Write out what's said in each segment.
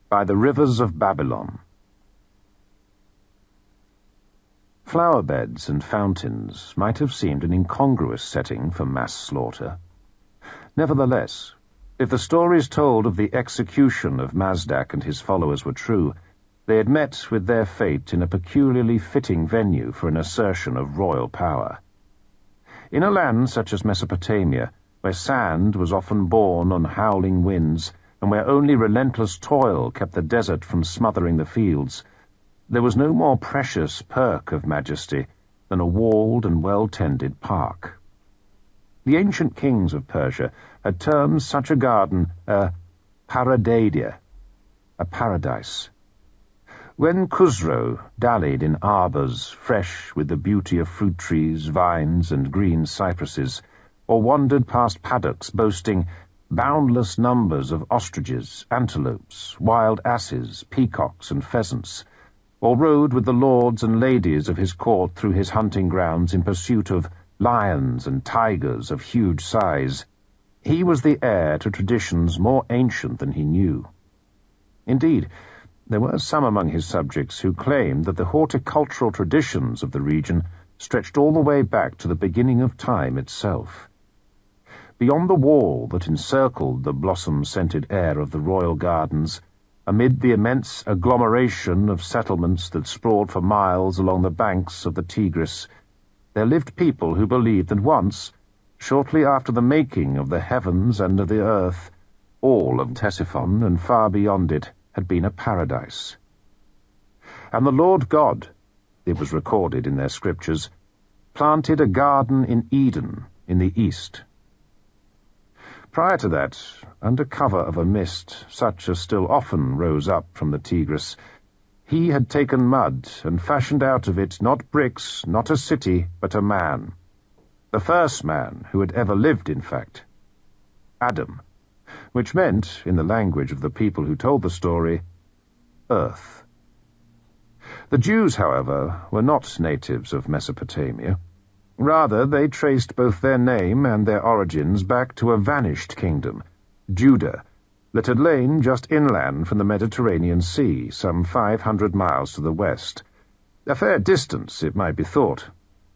by the rivers of Babylon. Flower beds and fountains might have seemed an incongruous setting for mass slaughter. Nevertheless, if the stories told of the execution of Mazdak and his followers were true, they had met with their fate in a peculiarly fitting venue for an assertion of royal power. In a land such as Mesopotamia, where sand was often borne on howling winds, and where only relentless toil kept the desert from smothering the fields, there was no more precious perk of majesty than a walled and well-tended park. The ancient kings of Persia had termed such a garden a paradidia, a paradise. When Khusro dallied in arbours fresh with the beauty of fruit trees, vines, and green cypresses, or wandered past paddocks boasting boundless numbers of ostriches, antelopes, wild asses, peacocks, and pheasants, or rode with the lords and ladies of his court through his hunting grounds in pursuit of lions and tigers of huge size, he was the heir to traditions more ancient than he knew. Indeed, there were some among his subjects who claimed that the horticultural traditions of the region stretched all the way back to the beginning of time itself. Beyond the wall that encircled the blossom-scented air of the royal gardens, amid the immense agglomeration of settlements that sprawled for miles along the banks of the Tigris, there lived people who believed that once, shortly after the making of the heavens and of the earth, all of Ctesiphon and far beyond it had been a paradise. And the Lord God, it was recorded in their scriptures, planted a garden in Eden in the east. Prior to that, under cover of a mist, such as still often rose up from the Tigris, he had taken mud and fashioned out of it not bricks, not a city, but a man. The first man who had ever lived, in fact. Adam, which meant, in the language of the people who told the story, earth. The Jews, however, were not natives of Mesopotamia. Rather, they traced both their name and their origins back to a vanished kingdom, Judah, that had lain just inland from the Mediterranean Sea, some 500 miles to the west. A fair distance, it might be thought,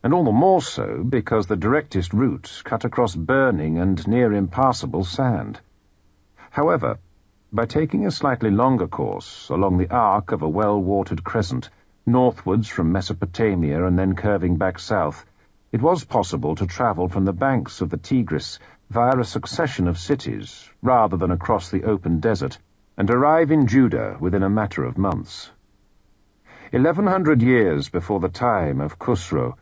and all the more so because the directest route cut across burning and near impassable sand. However, by taking a slightly longer course along the arc of a well-watered crescent, northwards from Mesopotamia and then curving back south, it was possible to travel from the banks of the Tigris via a succession of cities, rather than across the open desert, and arrive in Judah within a matter of months. 1100 years before the time of Khusro,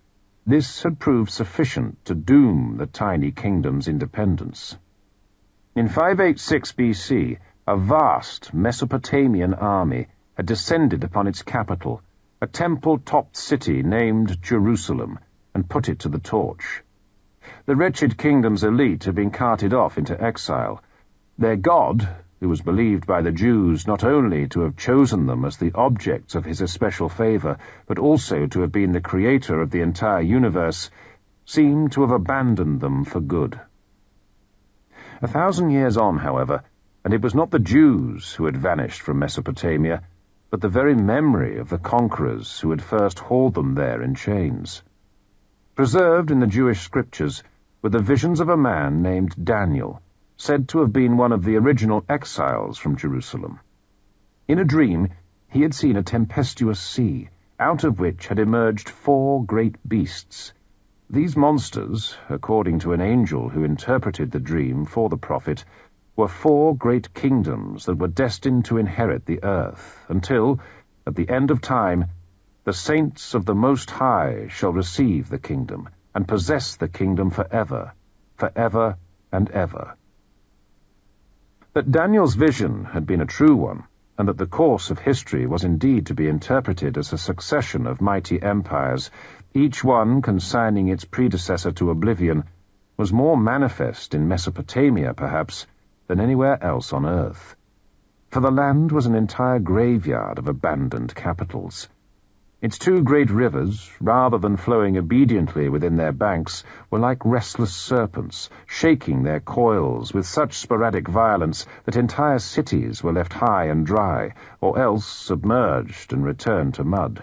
this had proved sufficient to doom the tiny kingdom's independence. In 586 BC, a vast Mesopotamian army had descended upon its capital, a temple-topped city named Jerusalem, and put it to the torch. The wretched kingdom's elite had been carted off into exile. Their god, who was believed by the Jews not only to have chosen them as the objects of his especial favor, but also to have been the creator of the entire universe, seemed to have abandoned them for good. 1,000 years on, however, and it was not the Jews who had vanished from Mesopotamia, but the very memory of the conquerors who had first hauled them there in chains. Preserved in the Jewish scriptures were the visions of a man named Daniel, said to have been one of the original exiles from Jerusalem. In a dream, he had seen a tempestuous sea, out of which had emerged 4 great beasts. These monsters, according to an angel who interpreted the dream for the prophet, were 4 great kingdoms that were destined to inherit the earth, until, at the end of time, the saints of the Most High shall receive the kingdom, and possess the kingdom forever, forever and ever. That Daniel's vision had been a true one, and that the course of history was indeed to be interpreted as a succession of mighty empires, each one consigning its predecessor to oblivion, was more manifest in Mesopotamia, perhaps, than anywhere else on earth. For the land was an entire graveyard of abandoned capitals. Its two great rivers, rather than flowing obediently within their banks, were like restless serpents, shaking their coils with such sporadic violence that entire cities were left high and dry, or else submerged and returned to mud.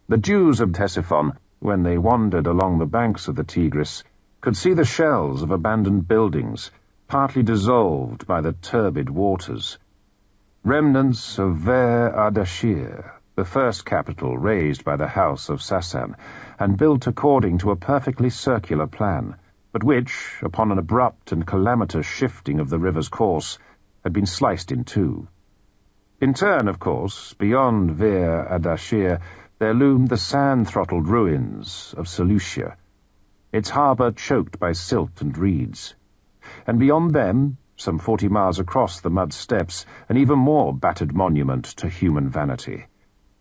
The Jews of Ctesiphon, when they wandered along the banks of the Tigris, could see the shells of abandoned buildings, partly dissolved by the turbid waters. Remnants of Ver-Ardashir, the first capital raised by the house of Sassan, and built according to a perfectly circular plan, but which, upon an abrupt and calamitous shifting of the river's course, had been sliced in two. In turn, of course, beyond Ver-Ardashir, there loomed the sand-throttled ruins of Seleucia, its harbour choked by silt and reeds. And beyond them, some 40 miles across the mud steppes, an even more battered monument to human vanity.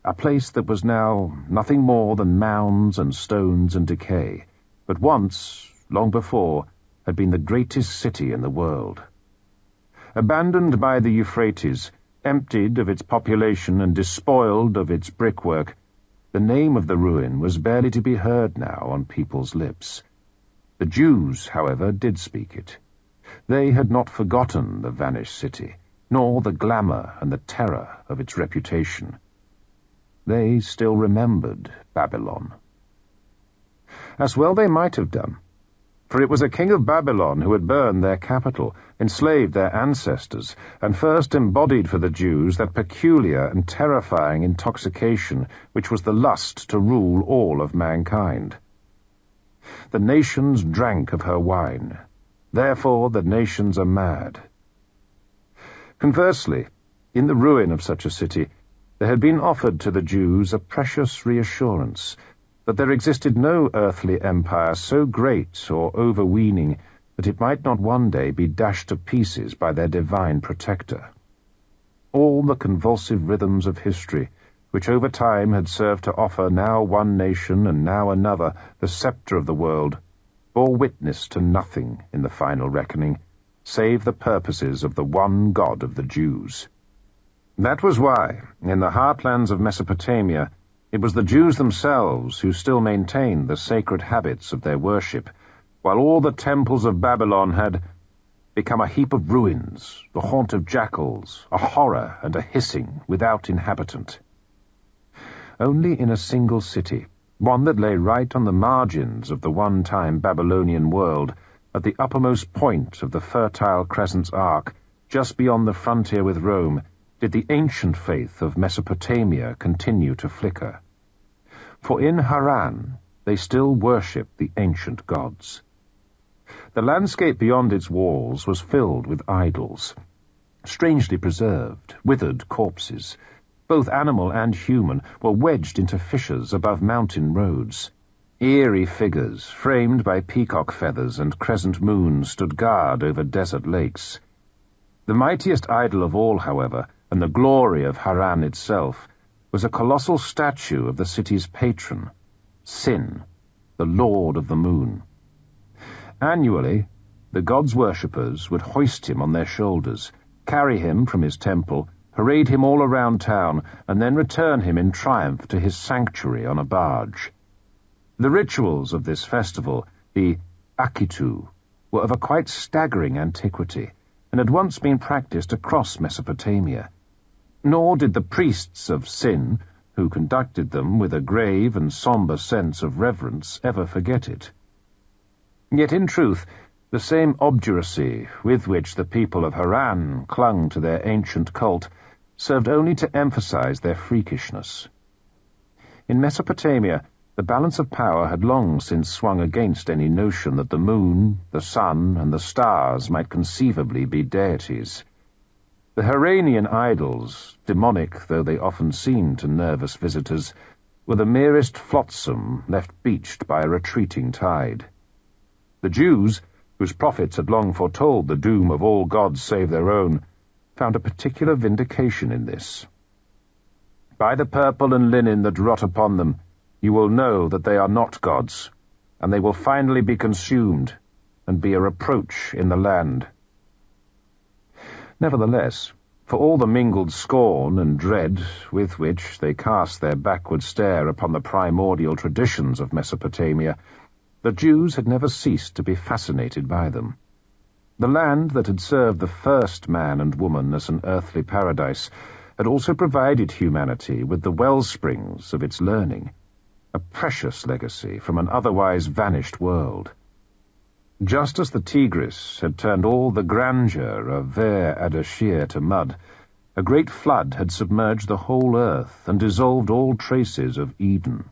A place that was now nothing more than mounds and stones and decay, but once, long before, had been the greatest city in the world. Abandoned by the Euphrates, emptied of its population and despoiled of its brickwork, the name of the ruin was barely to be heard now on people's lips. The Jews, however, did speak it. They had not forgotten the vanished city, nor the glamour and the terror of its reputation. They still remembered Babylon. As well they might have done, for it was a king of Babylon who had burned their capital, enslaved their ancestors, and first embodied for the Jews that peculiar and terrifying intoxication which was the lust to rule all of mankind. The nations drank of her wine, therefore the nations are mad. Conversely, in the ruin of such a city, there had been offered to the Jews a precious reassurance that there existed no earthly empire so great or overweening that it might not one day be dashed to pieces by their divine protector. All the convulsive rhythms of history, which over time had served to offer now one nation and now another the sceptre of the world, bore witness to nothing in the final reckoning, save the purposes of the one God of the Jews. That was why, in the heartlands of Mesopotamia, it was the Jews themselves who still maintained the sacred habits of their worship, while all the temples of Babylon had become a heap of ruins, the haunt of jackals, a horror and a hissing without inhabitant. Only in a single city, one that lay right on the margins of the one-time Babylonian world, at the uppermost point of the fertile crescent's arc, just beyond the frontier with Rome, did the ancient faith of Mesopotamia continue to flicker. For in Haran they still worshipped the ancient gods. The landscape beyond its walls was filled with idols, strangely preserved, withered corpses. Both animal and human were wedged into fissures above mountain roads. Eerie figures, framed by peacock feathers and crescent moons, stood guard over desert lakes. The mightiest idol of all, however, and the glory of Haran itself, was a colossal statue of the city's patron, Sin, the Lord of the Moon. Annually, the god's worshippers would hoist him on their shoulders, carry him from his temple, parade him all around town, and then return him in triumph to his sanctuary on a barge. The rituals of this festival, the Akitu, were of a quite staggering antiquity, and had once been practiced across Mesopotamia. Nor did the priests of Sin, who conducted them with a grave and sombre sense of reverence, ever forget it. Yet in truth, the same obduracy with which the people of Haran clung to their ancient cult served only to emphasize their freakishness. In Mesopotamia, the balance of power had long since swung against any notion that the moon, the sun, and the stars might conceivably be deities. The Haranian idols, demonic though they often seemed to nervous visitors, were the merest flotsam left beached by a retreating tide. The Jews, whose prophets had long foretold the doom of all gods save their own, found a particular vindication in this. By the purple and linen that rot upon them, you will know that they are not gods, and they will finally be consumed, and be a reproach in the land. Nevertheless, For all the mingled scorn and dread with which they cast their backward stare upon the primordial traditions of Mesopotamia, the Jews had never ceased to be fascinated by them. The land that had served the first man and woman as an earthly paradise had also provided humanity with the wellsprings of its learning, a precious legacy from an otherwise vanished world. Just as the Tigris had turned all the grandeur of Ver Adashir to mud, a great flood had submerged the whole earth and dissolved all traces of Eden.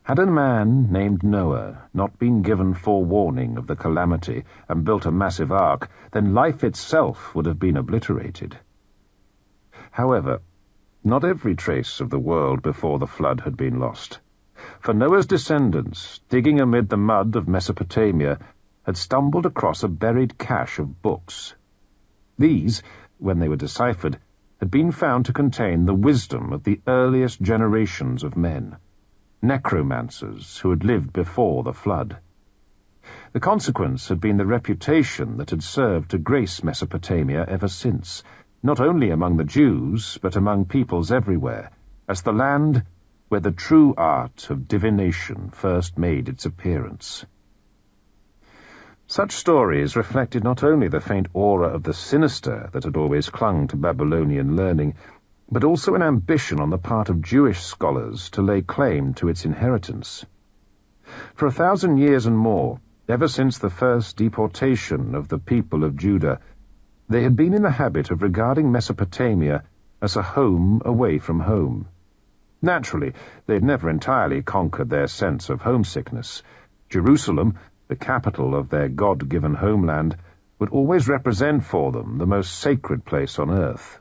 Had a man named Noah not been given forewarning of the calamity and built a massive ark, then life itself would have been obliterated. However, not every trace of the world before the flood had been lost, for Noah's descendants, digging amid the mud of Mesopotamia, had stumbled across a buried cache of books. These, when they were deciphered, had been found to contain the wisdom of the earliest generations of men, necromancers who had lived before the flood. The consequence had been the reputation that had served to grace Mesopotamia ever since, not only among the Jews, but among peoples everywhere, as the land where the true art of divination first made its appearance. Such stories reflected not only the faint aura of the sinister that had always clung to Babylonian learning, but also an ambition on the part of Jewish scholars to lay claim to its inheritance. For 1,000 years and more, ever since the first deportation of the people of Judah, they had been in the habit of regarding Mesopotamia as a home away from home. Naturally, they had never entirely conquered their sense of homesickness. Jerusalem, the capital of their God-given homeland, would always represent for them the most sacred place on earth.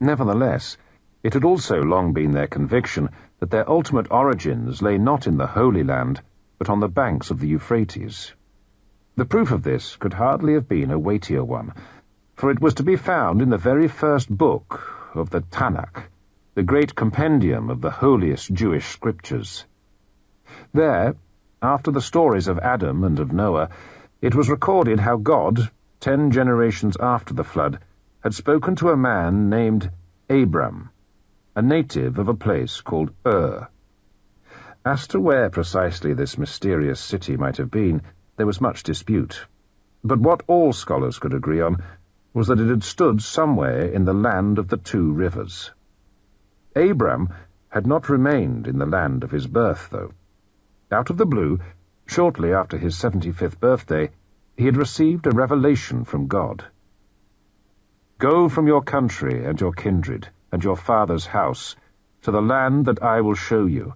Nevertheless, it had also long been their conviction that their ultimate origins lay not in the Holy Land, but on the banks of the Euphrates. The proof of this could hardly have been a weightier one, for it was to be found in the very first book of the Tanakh, the great compendium of the holiest Jewish scriptures. There, after the stories of Adam and of Noah, it was recorded how God, 10 generations after the flood, had spoken to a man named Abram, a native of a place called Ur. As to where precisely this mysterious city might have been, there was much dispute, but what all scholars could agree on was that it had stood somewhere in the land of the 2 rivers. Abram had not remained in the land of his birth, though. Out of the blue, shortly after his 75th birthday, he had received a revelation from God. "Go from your country and your kindred and your father's house to the land that I will show you,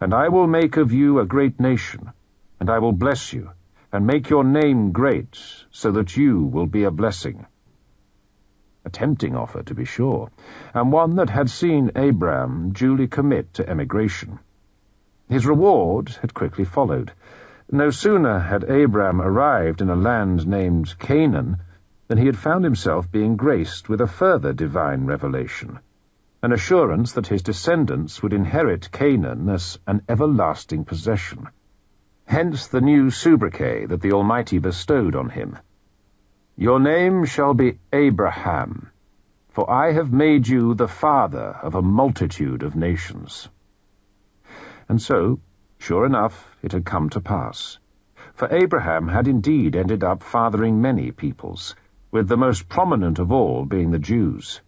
and I will make of you a great nation, and I will bless you, and make your name great, so that you will be a blessing." A tempting offer, to be sure, and one that had seen Abram duly commit to emigration. His reward had quickly followed. No sooner had Abram arrived in a land named Canaan than he had found himself being graced with a further divine revelation, an assurance that his descendants would inherit Canaan as an everlasting possession. Hence the new sobriquet that the Almighty bestowed on him. "Your name shall be Abraham, for I have made you the father of a multitude of nations." And so, sure enough, it had come to pass. For Abraham had indeed ended up fathering many peoples, with the most prominent of all being the Jews.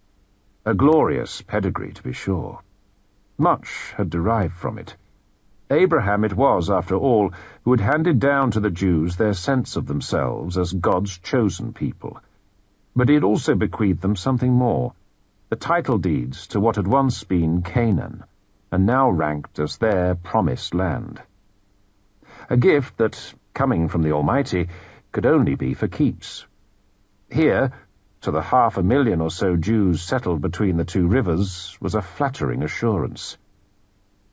A glorious pedigree, to be sure. Much had derived from it. Abraham it was, after all, who had handed down to the Jews their sense of themselves as God's chosen people. But he had also bequeathed them something more, the title deeds to what had once been Canaan, and now ranked as their promised land. A gift that, coming from the Almighty, could only be for keeps. Here, to the 500,000 or so Jews settled between the 2 rivers, was a flattering assurance.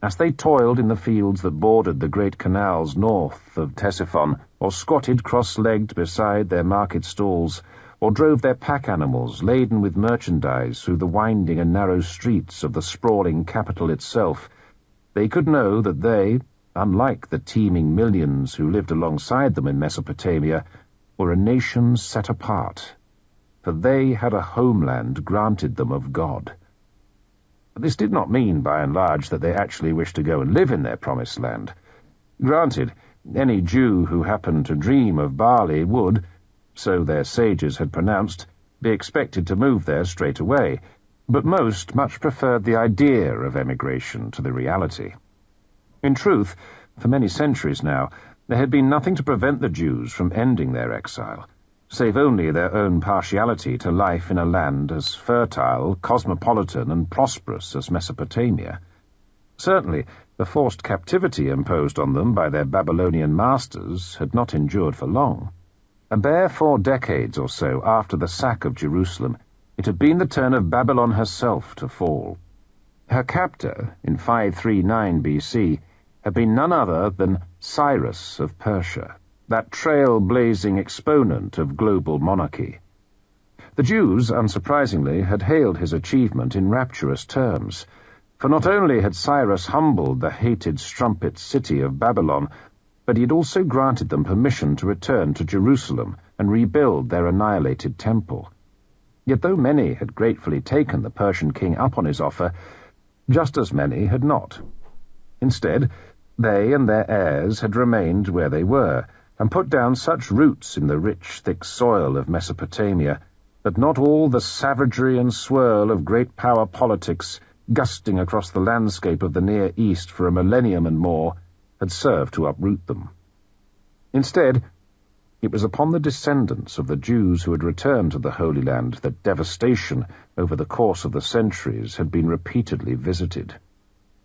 As they toiled in the fields that bordered the great canals north of Ctesiphon, or squatted cross-legged beside their market stalls, or drove their pack animals laden with merchandise through the winding and narrow streets of the sprawling capital itself, they could know that they, unlike the teeming millions who lived alongside them in Mesopotamia, were a nation set apart. for they had a homeland granted them of God. But this did not mean, by and large, that they actually wished to go and live in their promised land. Granted, any Jew who happened to dream of barley would, so their sages had pronounced, be expected to move there straight away, but most much preferred the idea of emigration to the reality. In truth, for many centuries now, there had been nothing to prevent the Jews from ending their exile, save only their own partiality to life in a land as fertile, cosmopolitan, and prosperous as Mesopotamia. Certainly, the forced captivity imposed on them by their Babylonian masters had not endured for long. A bare 4 decades or so after the sack of Jerusalem, it had been the turn of Babylon herself to fall. Her captor, in 539 BC, had been none other than Cyrus of Persia, that trail-blazing exponent of global monarchy. The Jews, unsurprisingly, had hailed his achievement in rapturous terms, for not only had Cyrus humbled the hated strumpet city of Babylon, but he had also granted them permission to return to Jerusalem and rebuild their annihilated temple. Yet though many had gratefully taken the Persian king up on his offer, just as many had not. Instead, they and their heirs had remained where they were, and put down such roots in the rich, thick soil of Mesopotamia that not all the savagery and swirl of great power politics gusting across the landscape of the Near East for a millennium and more had served to uproot them. Instead, it was upon the descendants of the Jews who had returned to the Holy Land that devastation over the course of the centuries had been repeatedly visited.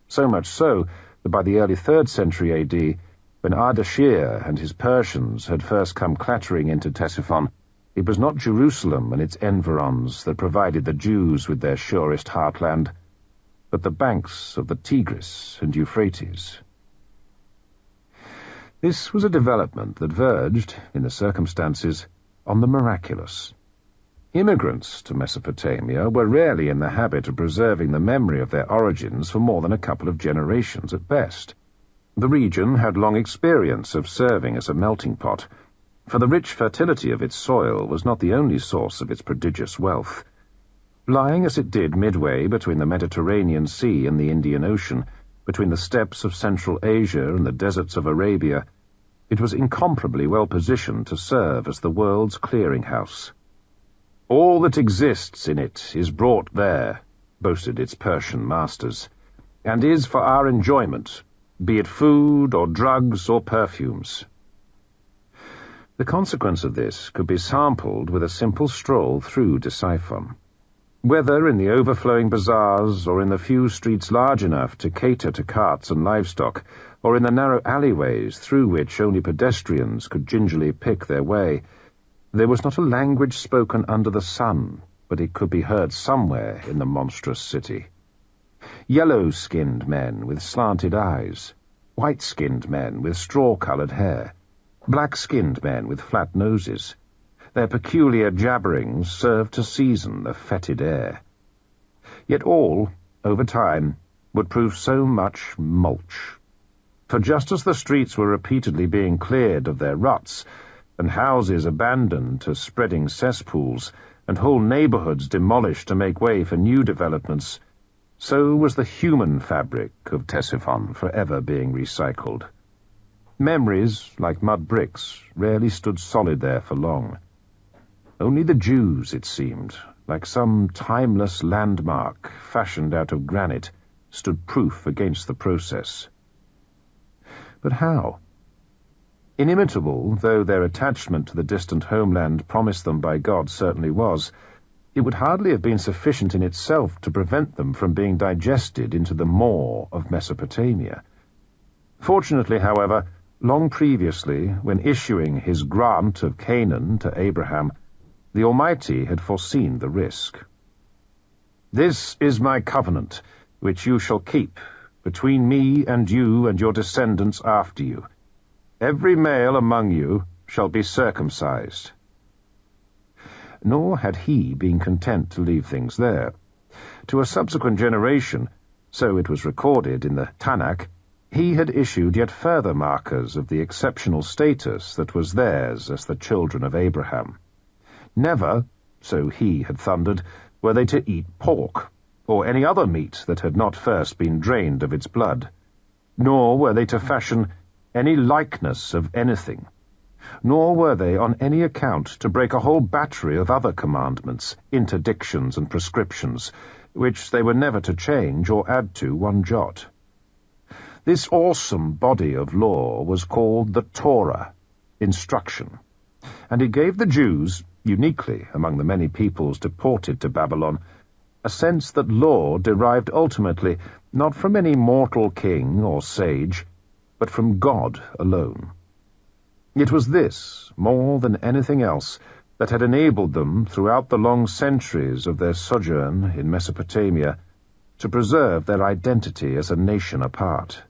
So much so that by the early 3rd century AD, when Ardashir and his Persians had first come clattering into Ctesiphon, it was not Jerusalem and its environs that provided the Jews with their surest heartland, but the banks of the Tigris and Euphrates. This was a development that verged, in the circumstances, on the miraculous. Immigrants to Mesopotamia were rarely in the habit of preserving the memory of their origins for more than a couple of generations at best. The region had long experience of serving as a melting pot, for the rich fertility of its soil was not the only source of its prodigious wealth. Lying as it did midway between the Mediterranean Sea and the Indian Ocean, between the steppes of Central Asia and the deserts of Arabia, it was incomparably well positioned to serve as the world's clearinghouse. "All that exists in it is brought there," boasted its Persian masters, "and is for our enjoyment, be it food or drugs or perfumes." The consequence of this could be sampled with a simple stroll through Ctesiphon. Whether in the overflowing bazaars, or in the few streets large enough to cater to carts and livestock, or in the narrow alleyways through which only pedestrians could gingerly pick their way, there was not a language spoken under the sun, but it could be heard somewhere in the monstrous city. Yellow-skinned men with slanted eyes, white-skinned men with straw-coloured hair, black-skinned men with flat noses. Their peculiar jabberings served to season the fetid air. Yet all, over time, would prove so much mulch. For just as the streets were repeatedly being cleared of their ruts, and houses abandoned to spreading cesspools, and whole neighbourhoods demolished to make way for new developments, so was the human fabric of Ctesiphon forever being recycled. Memories, like mud bricks, rarely stood solid there for long. Only the Jews, it seemed, like some timeless landmark fashioned out of granite, stood proof against the process. But how? Inimitable though their attachment to the distant homeland promised them by God certainly was, it would hardly have been sufficient in itself to prevent them from being digested into the maw of Mesopotamia. Fortunately, however, long previously, when issuing his grant of Canaan to Abraham, the Almighty had foreseen the risk. "This is my covenant, which you shall keep, between me and you and your descendants after you. Every male among you shall be circumcised." Nor had he been content to leave things there. To a subsequent generation, so it was recorded in the Tanakh, he had issued yet further markers of the exceptional status that was theirs as the children of Abraham. Never, so he had thundered, were they to eat pork, or any other meat that had not first been drained of its blood, nor were they to fashion any likeness of anything, nor were they on any account to break a whole battery of other commandments, interdictions, and prescriptions, which they were never to change or add to one jot. This awesome body of law was called the Torah, instruction, and it gave the Jews, uniquely among the many peoples deported to Babylon, a sense that law derived ultimately not from any mortal king or sage, but from God alone. It was this, more than anything else, that had enabled them, throughout the long centuries of their sojourn in Mesopotamia, to preserve their identity as a nation apart.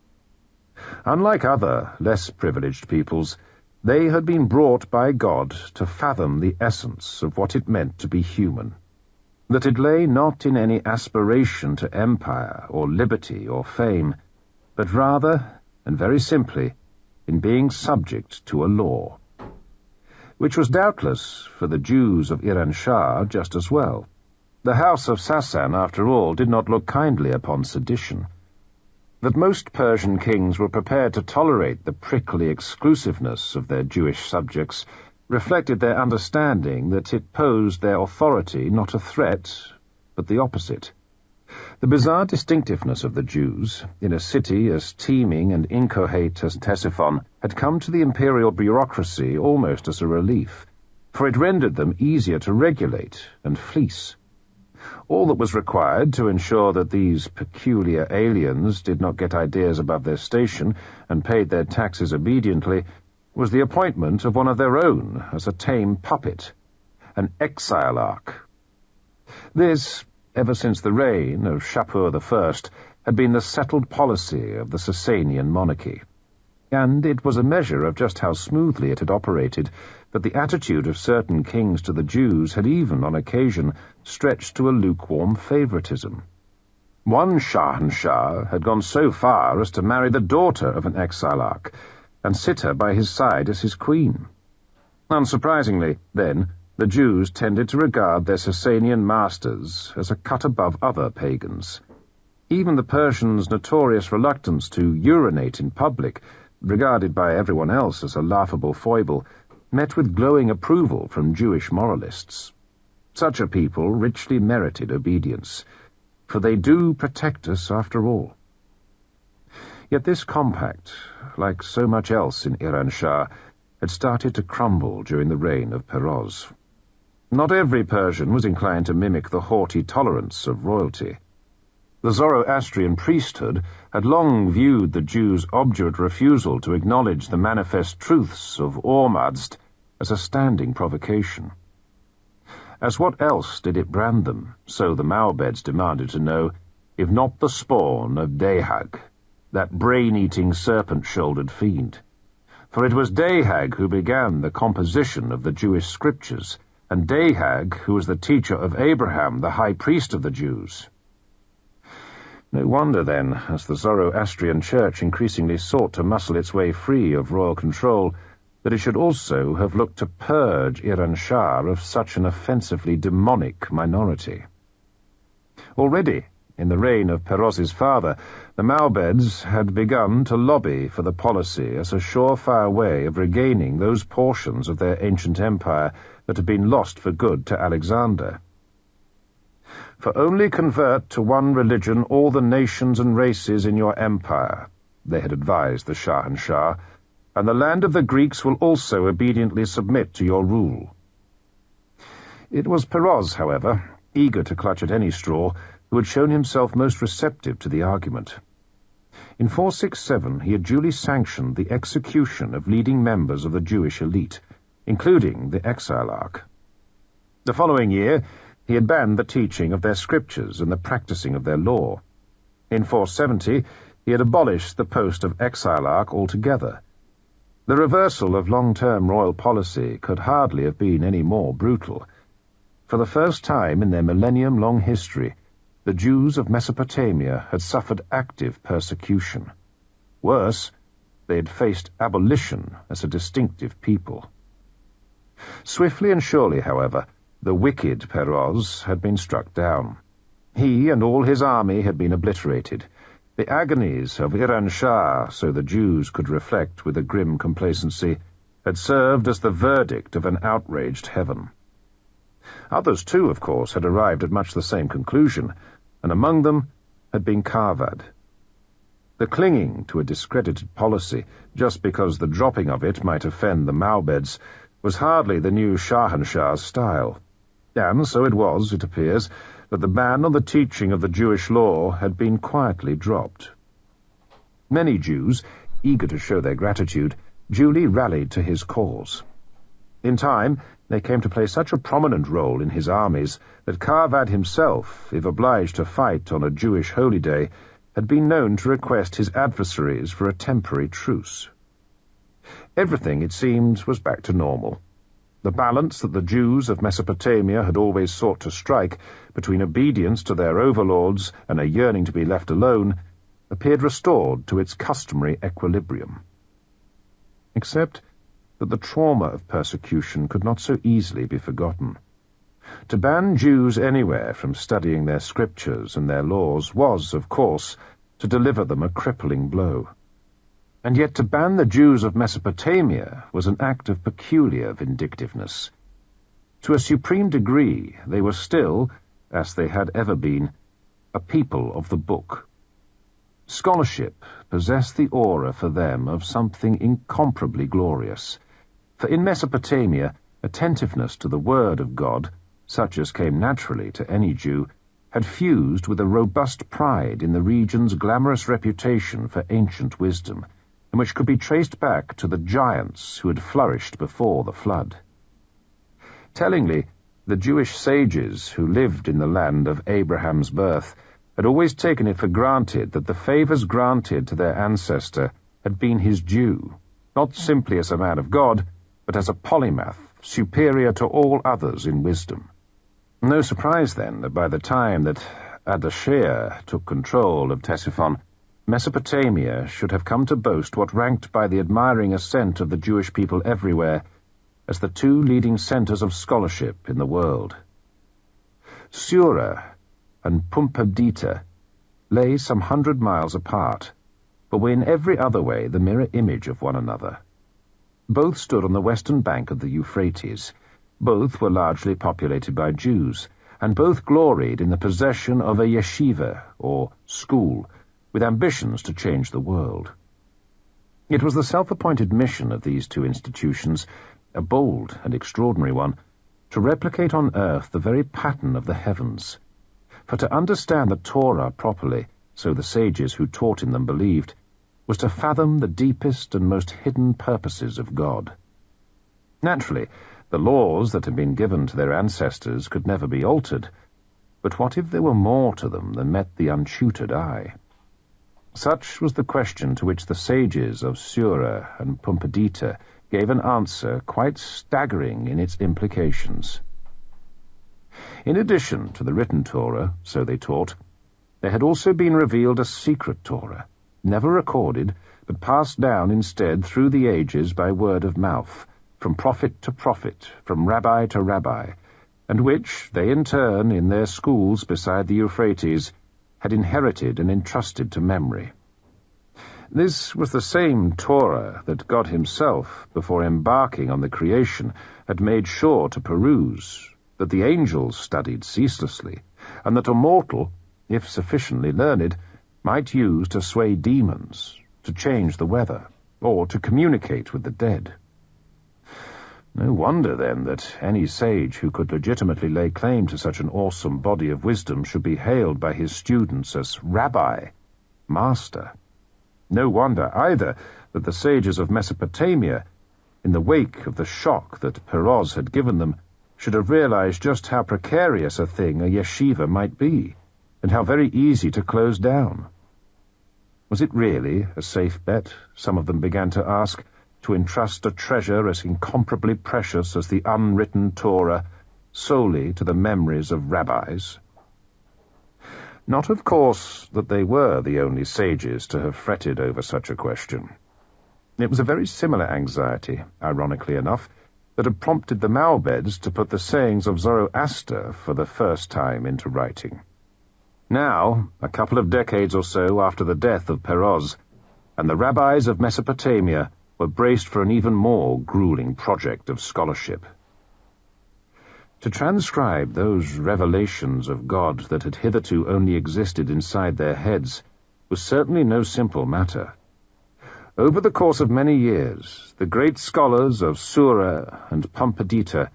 Unlike other, less privileged peoples, they had been brought by God to fathom the essence of what it meant to be human, that it lay not in any aspiration to empire or liberty or fame, but rather, and very simply, in being subject to a law, which was doubtless for the Jews of Iran-Shah just as well. The house of Sassan, after all, did not look kindly upon sedition. That most Persian kings were prepared to tolerate the prickly exclusiveness of their Jewish subjects reflected their understanding that it posed their authority not a threat, but the opposite. The bizarre distinctiveness of the Jews, in a city as teeming and inchoate as Ctesiphon, had come to the imperial bureaucracy almost as a relief, for it rendered them easier to regulate and fleece. All that was required to ensure that these peculiar aliens did not get ideas above their station and paid their taxes obediently was the appointment of one of their own as a tame puppet, an exilarch. This, ever since the reign of Shapur I, had been the settled policy of the Sasanian monarchy, and it was a measure of just how smoothly it had operated that the attitude of certain kings to the Jews had even, on occasion, stretched to a lukewarm favoritism. One Shahanshah had gone so far as to marry the daughter of an exilarch, and sit her by his side as his queen. Unsurprisingly, then, the Jews tended to regard their Sasanian masters as a cut above other pagans. Even the Persians' notorious reluctance to urinate in public, regarded by everyone else as a laughable foible, met with glowing approval from Jewish moralists. Such a people richly merited obedience, for they do protect us after all. Yet this compact, like so much else in Iran-Shah, had started to crumble during the reign of Peroz. Not every Persian was inclined to mimic the haughty tolerance of royalty. The Zoroastrian priesthood had long viewed the Jews' obdurate refusal to acknowledge the manifest truths of Ormazd as a standing provocation. As what else did it brand them, so the Maobeds demanded to know, if not the spawn of Dahag, that brain-eating serpent-shouldered fiend? For it was Dahag who began the composition of the Jewish scriptures, and Dahag who was the teacher of Abraham, the high priest of the Jews. No wonder, then, as the Zoroastrian Church increasingly sought to muscle its way free of royal control, that it should also have looked to purge Iran-Shah of such an offensively demonic minority. Already, in the reign of Peroz's father, the Maobeds had begun to lobby for the policy as a surefire way of regaining those portions of their ancient empire that had been lost for good to Alexander. For only convert to one religion all the nations and races in your empire, they had advised the Shahanshah, and the land of the Greeks will also obediently submit to your rule. It was Peroz, however, eager to clutch at any straw, who had shown himself most receptive to the argument. In 467 he had duly sanctioned the execution of leading members of the Jewish elite, including the exilarch. The following year he had banned the teaching of their scriptures and the practicing of their law. In 470 he had abolished the post of exilarch altogether. The reversal of long-term royal policy could hardly have been any more brutal. For the first time in their millennium-long history, the Jews of Mesopotamia had suffered active persecution. Worse, they had faced abolition as a distinctive people. Swiftly and surely, however, the wicked Peroz, had been struck down. He and all his army had been obliterated. The agonies of Iran Shah, so the Jews could reflect with a grim complacency, had served as the verdict of an outraged heaven. Others, too, of course, had arrived at much the same conclusion, and among them had been Karvad. The clinging to a discredited policy, just because the dropping of it might offend the Maobeds, was hardly the new Shahanshah's style. And so it was, it appears, that the ban on the teaching of the Jewish law had been quietly dropped. Many Jews, eager to show their gratitude, duly rallied to his cause. In time, they came to play such a prominent role in his armies that Karvad himself, if obliged to fight on a Jewish holy day, had been known to request his adversaries for a temporary truce. Everything, it seemed, was back to normal. The balance that the Jews of Mesopotamia had always sought to strike between obedience to their overlords and a yearning to be left alone appeared restored to its customary equilibrium. Except that the trauma of persecution could not so easily be forgotten. To ban Jews anywhere from studying their scriptures and their laws was, of course, to deliver them a crippling blow. And yet to ban the Jews of Mesopotamia was an act of peculiar vindictiveness. To a supreme degree, they were still, as they had ever been, a people of the book. Scholarship possessed the aura for them of something incomparably glorious, for in Mesopotamia, attentiveness to the word of God, such as came naturally to any Jew, had fused with a robust pride in the region's glamorous reputation for ancient wisdom, and which could be traced back to the giants who had flourished before the flood. Tellingly, the Jewish sages who lived in the land of Abraham's birth had always taken it for granted that the favors granted to their ancestor had been his due, not simply as a man of God, but as a polymath, superior to all others in wisdom. No surprise, then, that by the time that Ardashir took control of Ctesiphon, Mesopotamia should have come to boast what ranked by the admiring assent of the Jewish people everywhere as the two leading centers of scholarship in the world. Sura and Pumbedita lay some 100 miles apart, but were in every other way the mirror image of one another. Both stood on the western bank of the Euphrates. Both were largely populated by Jews, and both gloried in the possession of a yeshiva, or school, with ambitions to change the world. It was the self-appointed mission of these two institutions, a bold and extraordinary one, to replicate on earth the very pattern of the heavens. For to understand the Torah properly, so the sages who taught in them believed, was to fathom the deepest and most hidden purposes of God. Naturally, the laws that had been given to their ancestors could never be altered, but what if there were more to them than met the untutored eye? Such was the question to which the sages of Sura and Pumbedita gave an answer quite staggering in its implications. In addition to the written Torah, so they taught, there had also been revealed a secret Torah, never recorded, but passed down instead through the ages by word of mouth, from prophet to prophet, from rabbi to rabbi, and which they in turn, in their schools beside the Euphrates, had inherited and entrusted to memory. This was the same Torah that God himself, before embarking on the creation, had made sure to peruse, that the angels studied ceaselessly, and that a mortal, if sufficiently learned, might use to sway demons, to change the weather, or to communicate with the dead. No wonder, then, that any sage who could legitimately lay claim to such an awesome body of wisdom should be hailed by his students as rabbi, master. No wonder, either, that the sages of Mesopotamia, in the wake of the shock that Peroz had given them, should have realized just how precarious a thing a yeshiva might be, and how very easy to close down. Was it really a safe bet, some of them began to ask, to entrust a treasure as incomparably precious as the unwritten Torah solely to the memories of rabbis? Not, of course, that they were the only sages to have fretted over such a question. It was a very similar anxiety, ironically enough, that had prompted the Maomedes to put the sayings of Zoroaster for the first time into writing. Now, a couple of decades or so after the death of Peroz, and the rabbis of Mesopotamia were braced for an even more grueling project of scholarship. To transcribe those revelations of God that had hitherto only existed inside their heads was certainly no simple matter. Over the course of many years, the great scholars of Sura and Pumbedita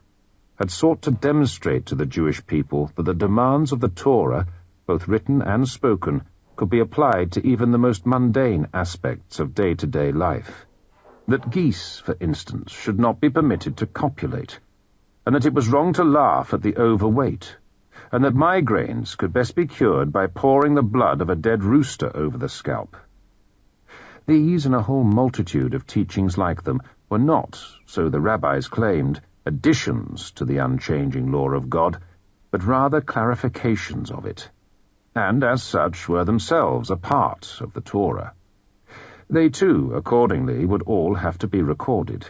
had sought to demonstrate to the Jewish people that the demands of the Torah, both written and spoken, could be applied to even the most mundane aspects of day-to-day life. That geese, for instance, should not be permitted to copulate, and that it was wrong to laugh at the overweight, and that migraines could best be cured by pouring the blood of a dead rooster over the scalp. These and a whole multitude of teachings like them were not, so the rabbis claimed, additions to the unchanging law of God, but rather clarifications of it, and as such were themselves a part of the Torah. They too, accordingly, would all have to be recorded.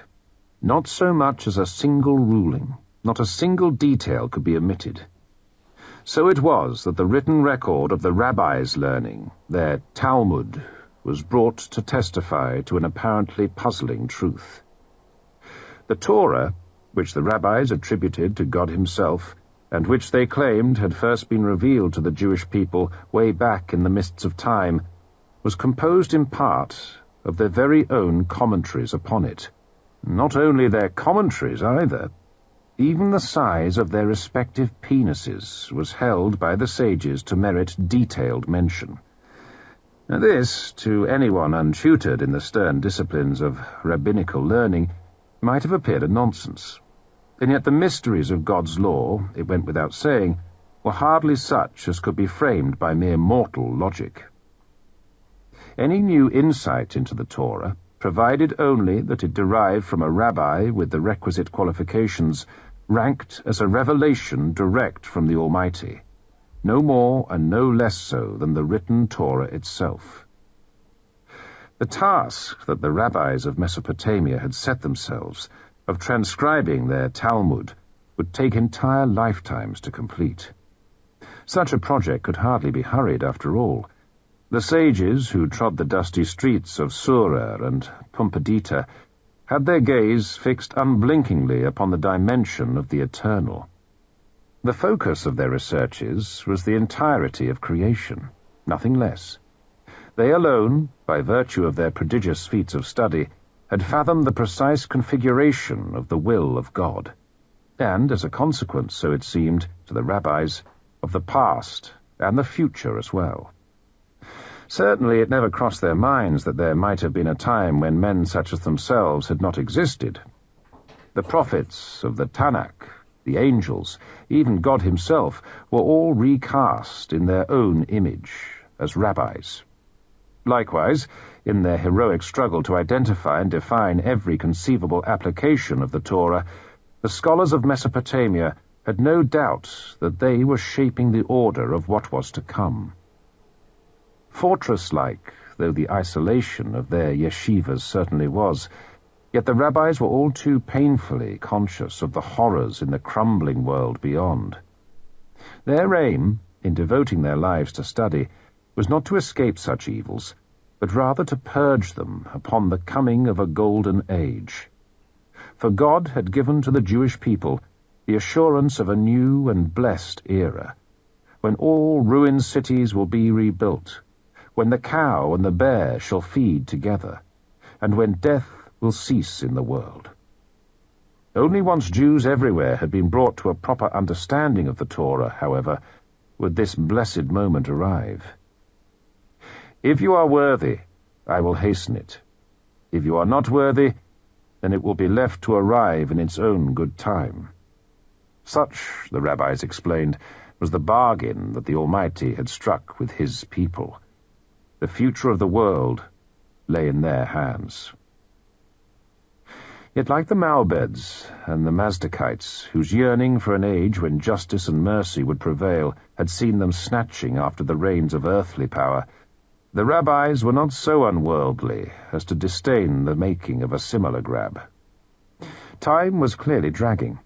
Not so much as a single ruling, not a single detail could be omitted. So it was that the written record of the rabbis' learning, their Talmud, was brought to testify to an apparently puzzling truth. The Torah, which the rabbis attributed to God himself, and which they claimed had first been revealed to the Jewish people way back in the mists of time, was composed in part of their very own commentaries upon it. Not only their commentaries either, even the size of their respective penises was held by the sages to merit detailed mention. Now this, to anyone untutored in the stern disciplines of rabbinical learning, might have appeared a nonsense. And yet the mysteries of God's law, it went without saying, were hardly such as could be framed by mere mortal logic. Any new insight into the Torah, provided only that it derived from a rabbi with the requisite qualifications, ranked as a revelation direct from the Almighty, no more and no less so than the written Torah itself. The task that the rabbis of Mesopotamia had set themselves of transcribing their Talmud would take entire lifetimes to complete. Such a project could hardly be hurried after all. The sages who trod the dusty streets of Sura and Pumbedita had their gaze fixed unblinkingly upon the dimension of the eternal. The focus of their researches was the entirety of creation, nothing less. They alone, by virtue of their prodigious feats of study, had fathomed the precise configuration of the will of God, and, as a consequence, so it seemed to the rabbis, of the past and the future as well. Certainly it never crossed their minds that there might have been a time when men such as themselves had not existed. The prophets of the Tanakh, the angels, even God himself, were all recast in their own image as rabbis. Likewise, in their heroic struggle to identify and define every conceivable application of the Torah, the scholars of Mesopotamia had no doubt that they were shaping the order of what was to come. Fortress-like though the isolation of their yeshivas certainly was, yet the rabbis were all too painfully conscious of the horrors in the crumbling world beyond. Their aim, in devoting their lives to study, was not to escape such evils, but rather to purge them upon the coming of a golden age. For God had given to the Jewish people the assurance of a new and blessed era, when all ruined cities will be rebuilt, when the cow and the bear shall feed together, and when death will cease in the world. Only once Jews everywhere had been brought to a proper understanding of the Torah, however, would this blessed moment arrive. If you are worthy, I will hasten it. If you are not worthy, then it will be left to arrive in its own good time. Such, the rabbis explained, was the bargain that the Almighty had struck with his people. The future of the world lay in their hands. Yet like the Maomedes and the Mazdakites, whose yearning for an age when justice and mercy would prevail had seen them snatching after the reins of earthly power, the rabbis were not so unworldly as to disdain the making of a similar grab. Time was clearly dragging.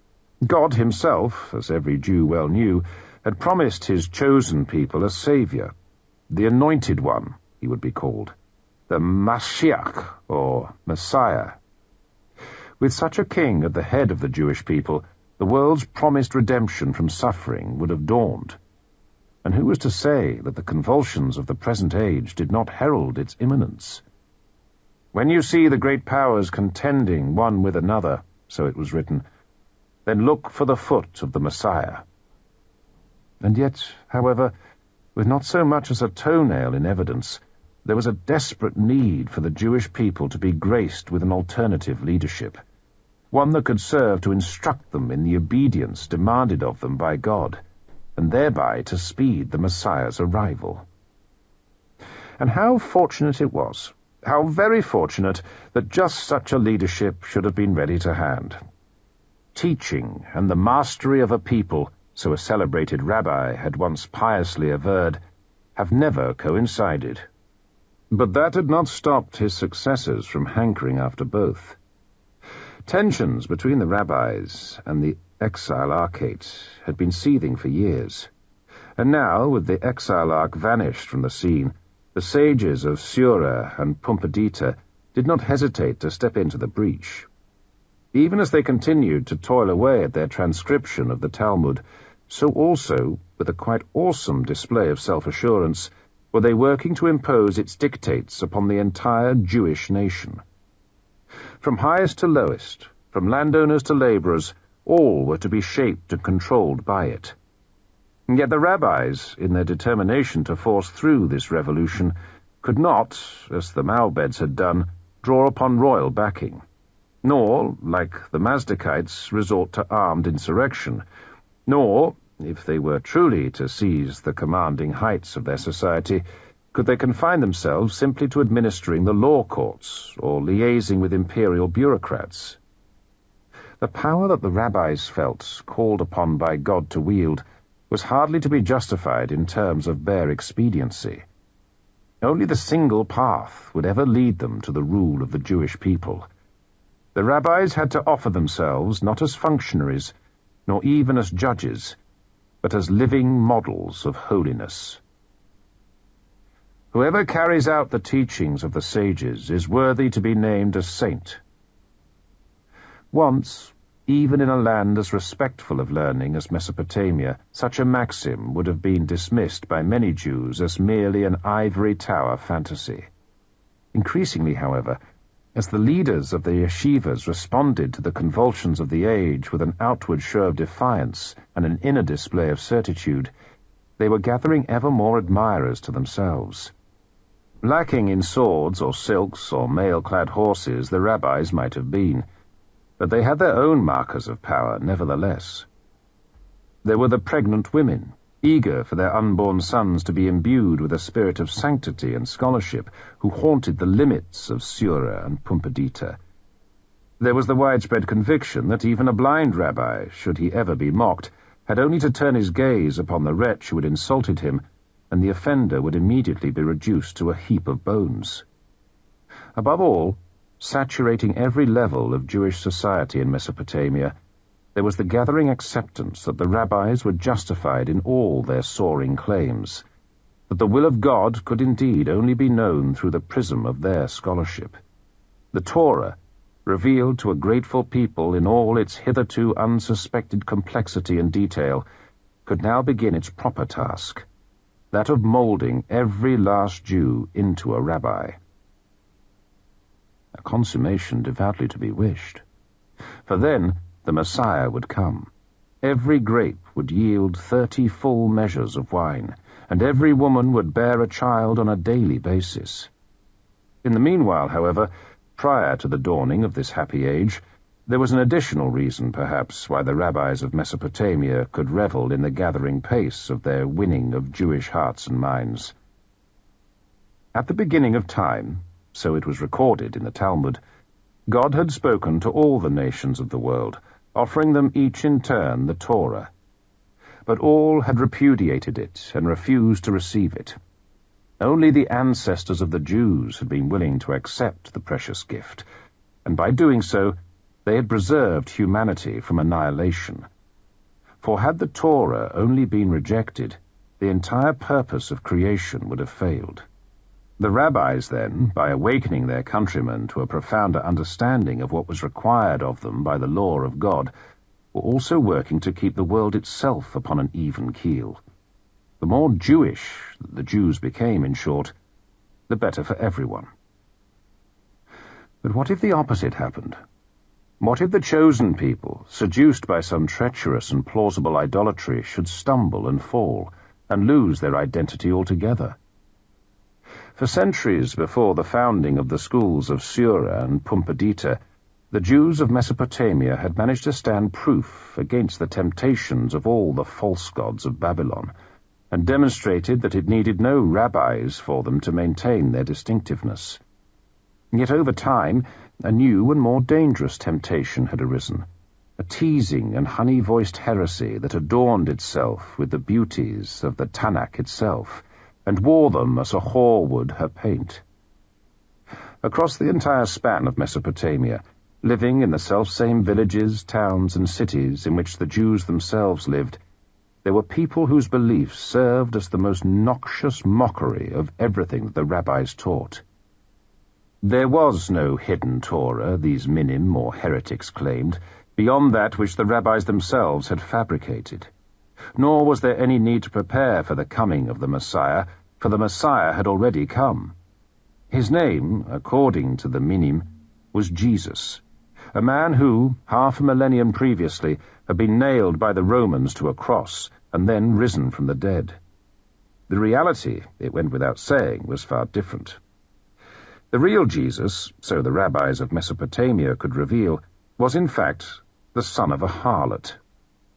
God himself, as every Jew well knew, had promised his chosen people a saviour. The Anointed One, he would be called. The Mashiach, or Messiah. With such a king at the head of the Jewish people, the world's promised redemption from suffering would have dawned. And who was to say that the convulsions of the present age did not herald its imminence? When you see the great powers contending one with another, so it was written, then look for the foot of the Messiah. And yet, however, with not so much as a toenail in evidence, there was a desperate need for the Jewish people to be graced with an alternative leadership, one that could serve to instruct them in the obedience demanded of them by God, and thereby to speed the Messiah's arrival. And how fortunate it was, how very fortunate, that just such a leadership should have been ready to hand. Teaching and the mastery of a people, so a celebrated rabbi had once piously averred, have never coincided. But that had not stopped his successors from hankering after both. Tensions between the rabbis and the exilarchate had been seething for years, and now, with the exilarch vanished from the scene, the sages of Sura and Pumbedita did not hesitate to step into the breach. Even as they continued to toil away at their transcription of the Talmud, so also, with a quite awesome display of self-assurance, were they working to impose its dictates upon the entire Jewish nation. From highest to lowest, from landowners to labourers, all were to be shaped and controlled by it. And yet the rabbis, in their determination to force through this revolution, could not, as the Maomedes had done, draw upon royal backing, nor, like the Mazdakites, resort to armed insurrection, nor, if they were truly to seize the commanding heights of their society, could they confine themselves simply to administering the law courts or liaising with imperial bureaucrats. The power that the rabbis felt called upon by God to wield was hardly to be justified in terms of bare expediency. Only the single path would ever lead them to the rule of the Jewish people. The rabbis had to offer themselves not as functionaries, nor even as judges, but as living models of holiness. Whoever carries out the teachings of the sages is worthy to be named a saint. Once, even in a land as respectful of learning as Mesopotamia, such a maxim would have been dismissed by many Jews as merely an ivory tower fantasy. Increasingly, however, as the leaders of the yeshivas responded to the convulsions of the age with an outward show of defiance and an inner display of certitude, they were gathering ever more admirers to themselves. Lacking in swords or silks or mail-clad horses the rabbis might have been, but they had their own markers of power nevertheless. There were the pregnant women, eager for their unborn sons to be imbued with a spirit of sanctity and scholarship, who haunted the limits of Sura and Pumbedita. There was the widespread conviction that even a blind rabbi, should he ever be mocked, had only to turn his gaze upon the wretch who had insulted him, and the offender would immediately be reduced to a heap of bones. Above all, saturating every level of Jewish society in Mesopotamia, there was the gathering acceptance that the rabbis were justified in all their soaring claims, that the will of God could indeed only be known through the prism of their scholarship. The Torah, revealed to a grateful people in all its hitherto unsuspected complexity and detail, could now begin its proper task, that of moulding every last Jew into a rabbi. A consummation devoutly to be wished. For then the Messiah would come. Every grape would yield 30 full measures of wine, and every woman would bear a child on a daily basis. In the meanwhile, however, prior to the dawning of this happy age, there was an additional reason, perhaps, why the rabbis of Mesopotamia could revel in the gathering pace of their winning of Jewish hearts and minds. At the beginning of time, so it was recorded in the Talmud, God had spoken to all the nations of the world, offering them each in turn the Torah. But all had repudiated it and refused to receive it. Only the ancestors of the Jews had been willing to accept the precious gift, and by doing so, they had preserved humanity from annihilation. For had the Torah only been rejected, the entire purpose of creation would have failed. The rabbis then, by awakening their countrymen to a profounder understanding of what was required of them by the law of God, were also working to keep the world itself upon an even keel. The more Jewish the Jews became, in short, the better for everyone. But what if the opposite happened? What if the chosen people, seduced by some treacherous and plausible idolatry, should stumble and fall, and lose their identity altogether? For centuries before the founding of the schools of Sura and Pumbedita, the Jews of Mesopotamia had managed to stand proof against the temptations of all the false gods of Babylon, and demonstrated that it needed no rabbis for them to maintain their distinctiveness. Yet over time, a new and more dangerous temptation had arisen, a teasing and honey-voiced heresy that adorned itself with the beauties of the Tanakh itself, and wore them as a whore would her paint. Across the entire span of Mesopotamia, living in the selfsame villages, towns, and cities in which the Jews themselves lived, there were people whose beliefs served as the most noxious mockery of everything that the rabbis taught. There was no hidden Torah, these minim or heretics claimed, beyond that which the rabbis themselves had fabricated. Nor was there any need to prepare for the coming of the Messiah, for the Messiah had already come. His name, according to the minim, was Jesus, a man who, half a millennium previously, had been nailed by the Romans to a cross and then risen from the dead. The reality, it went without saying, was far different. The real Jesus, so the rabbis of Mesopotamia could reveal, was in fact the son of a harlot,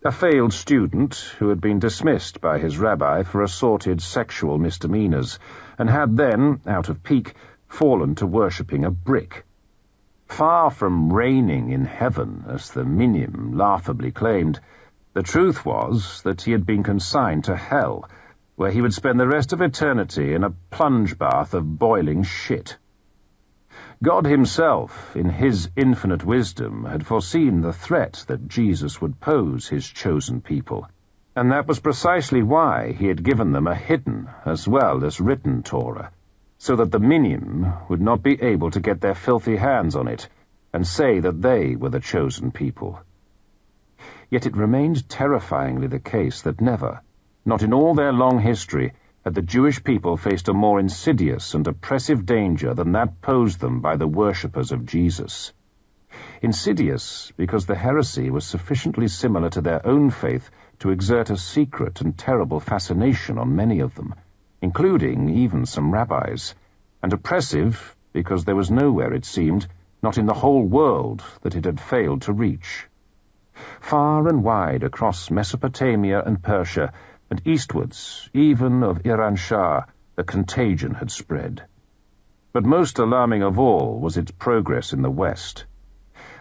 a failed student who had been dismissed by his rabbi for assorted sexual misdemeanors, and had then, out of pique, fallen to worshipping a brick. Far from reigning in heaven, as the minim laughably claimed, the truth was that he had been consigned to hell, where he would spend the rest of eternity in a plunge bath of boiling shit. God himself, in his infinite wisdom, had foreseen the threat that Jesus would pose his chosen people, and that was precisely why he had given them a hidden as well as written Torah, so that the minim would not be able to get their filthy hands on it and say that they were the chosen people. Yet it remained terrifyingly the case that never, not in all their long history, had the Jewish people faced a more insidious and oppressive danger than that posed them by the worshippers of Jesus. Insidious because the heresy was sufficiently similar to their own faith to exert a secret and terrible fascination on many of them, including even some rabbis, and oppressive because there was nowhere, it seemed, not in the whole world, that it had failed to reach. Far and wide across Mesopotamia and Persia, and eastwards, even of Iran Shah, the contagion had spread. But most alarming of all was its progress in the west.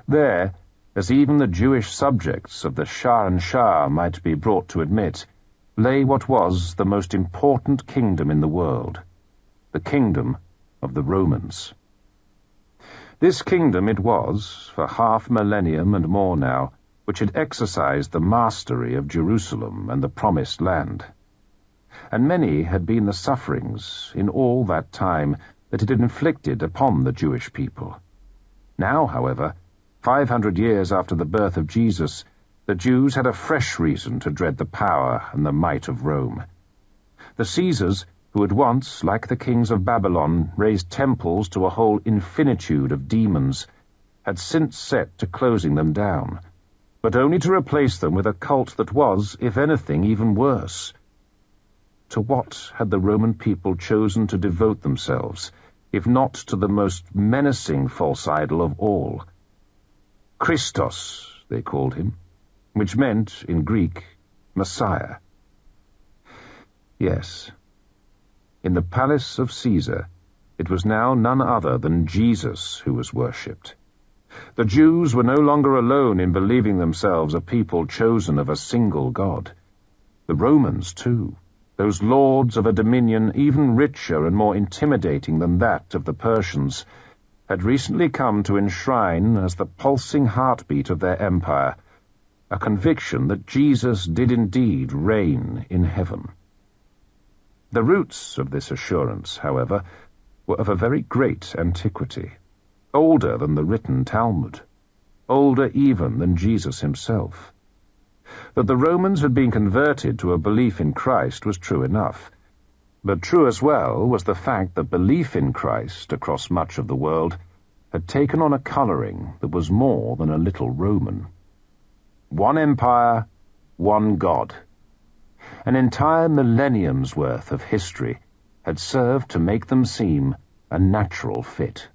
There, as even the Jewish subjects of the Shahan Shah might be brought to admit, lay what was the most important kingdom in the world, the kingdom of the Romans. This kingdom it was, for half a millennium and more now, which had exercised the mastery of Jerusalem and the Promised Land. And many had been the sufferings in all that time that it had inflicted upon the Jewish people. Now, however, 500 years after the birth of Jesus, the Jews had a fresh reason to dread the power and the might of Rome. The Caesars, who had once, like the kings of Babylon, raised temples to a whole infinitude of demons, had since set to closing them down, but only to replace them with a cult that was, if anything, even worse. To what had the Roman people chosen to devote themselves, if not to the most menacing false idol of all? Christos, they called him, which meant, in Greek, Messiah. Yes, in the palace of Caesar, it was now none other than Jesus who was worshipped. The Jews were no longer alone in believing themselves a people chosen of a single God. The Romans, too, those lords of a dominion even richer and more intimidating than that of the Persians, had recently come to enshrine as the pulsing heartbeat of their empire a conviction that Jesus did indeed reign in heaven. The roots of this assurance, however, were of a very great antiquity, older than the written Talmud, older even than Jesus himself. That the Romans had been converted to a belief in Christ was true enough, but true as well was the fact that belief in Christ across much of the world had taken on a colouring that was more than a little Roman. One empire, one God. An entire millennium's worth of history had served to make them seem a natural fit.